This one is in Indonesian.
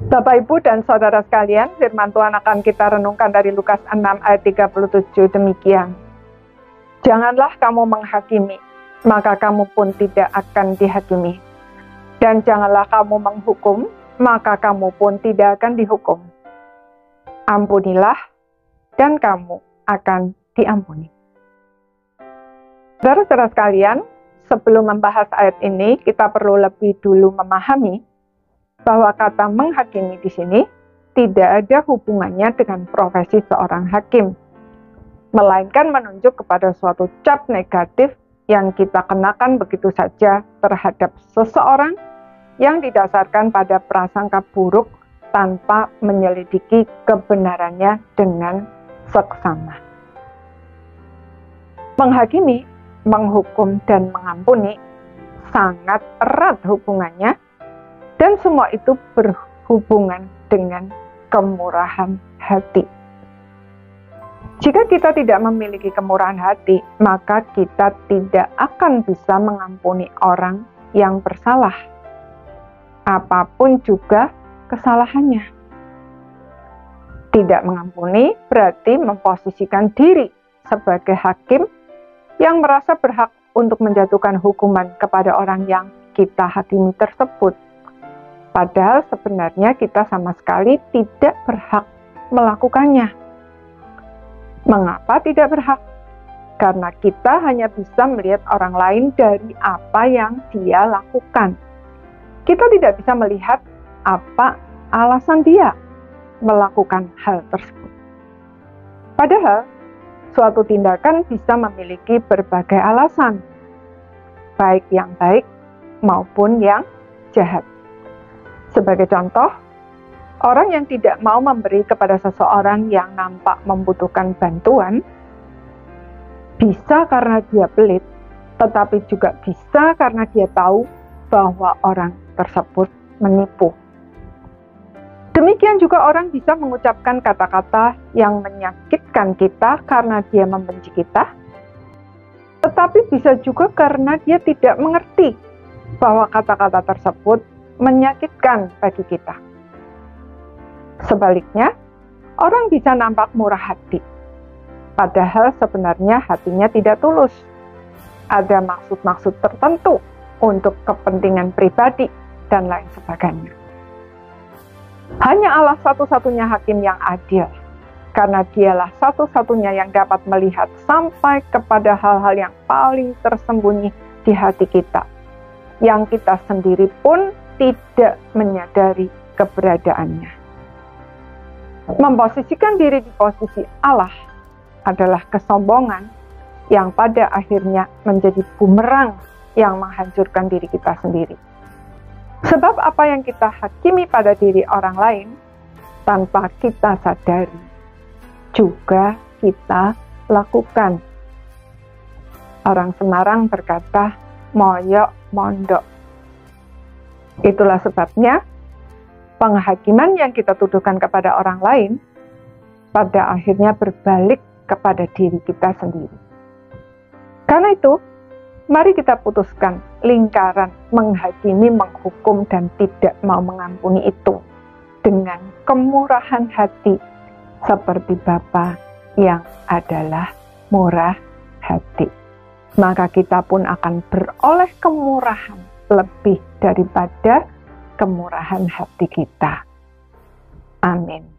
Bapak, Ibu, dan Saudara sekalian, firman Tuhan akan kita renungkan dari Lukas 6 ayat 37 demikian. Janganlah kamu menghakimi, maka kamu pun tidak akan dihakimi. Dan janganlah kamu menghukum, maka kamu pun tidak akan dihukum. Ampunilah, dan kamu akan diampuni. Saudara-saudara sekalian, sebelum membahas ayat ini, kita perlu lebih dulu memahami bahwa kata menghakimi di sini tidak ada hubungannya dengan profesi seorang hakim, melainkan menunjuk kepada suatu cap negatif yang kita kenakan begitu saja terhadap seseorang yang didasarkan pada prasangka buruk tanpa menyelidiki kebenarannya dengan seksama. Menghakimi, menghukum, dan mengampuni sangat erat hubungannya, dan semua itu berhubungan dengan kemurahan hati. Jika kita tidak memiliki kemurahan hati, maka kita tidak akan bisa mengampuni orang yang bersalah, apapun juga kesalahannya. Tidak mengampuni berarti memposisikan diri sebagai hakim yang merasa berhak untuk menjatuhkan hukuman kepada orang yang kita hakimi tersebut. Padahal sebenarnya kita sama sekali tidak berhak melakukannya. Mengapa tidak berhak? Karena kita hanya bisa melihat orang lain dari apa yang dia lakukan. Kita tidak bisa melihat apa alasan dia melakukan hal tersebut. Padahal, suatu tindakan bisa memiliki berbagai alasan, baik yang baik maupun yang jahat. Sebagai contoh, orang yang tidak mau memberi kepada seseorang yang nampak membutuhkan bantuan, bisa karena dia pelit, tetapi juga bisa karena dia tahu bahwa orang tersebut menipu. Demikian juga orang bisa mengucapkan kata-kata yang menyakitkan kita karena dia membenci kita, tetapi bisa juga karena dia tidak mengerti bahwa kata-kata tersebut menyakitkan bagi kita. Sebaliknya, orang bisa nampak murah hati, padahal sebenarnya hatinya tidak tulus. Ada maksud-maksud tertentu untuk kepentingan pribadi dan lain sebagainya. Hanya Allah satu-satunya hakim yang adil, karena dialah satu-satunya yang dapat melihat sampai kepada hal-hal yang paling tersembunyi di hati kita, yang kita sendiri pun tidak menyadari keberadaannya. Memposisikan diri di posisi Allah adalah kesombongan yang pada akhirnya menjadi bumerang yang menghancurkan diri kita sendiri. Sebab apa yang kita hakimi pada diri orang lain tanpa kita sadari, juga kita lakukan. Orang Semarang berkata, moyok mondok. Itulah sebabnya penghakiman yang kita tuduhkan kepada orang lain pada akhirnya berbalik kepada diri kita sendiri. Karena itu, mari kita putuskan lingkaran menghakimi, menghukum, dan tidak mau mengampuni itu dengan kemurahan hati seperti Bapa yang adalah murah hati. Maka kita pun akan beroleh kemurahan lebih daripada kemurahan hati kita. Amin.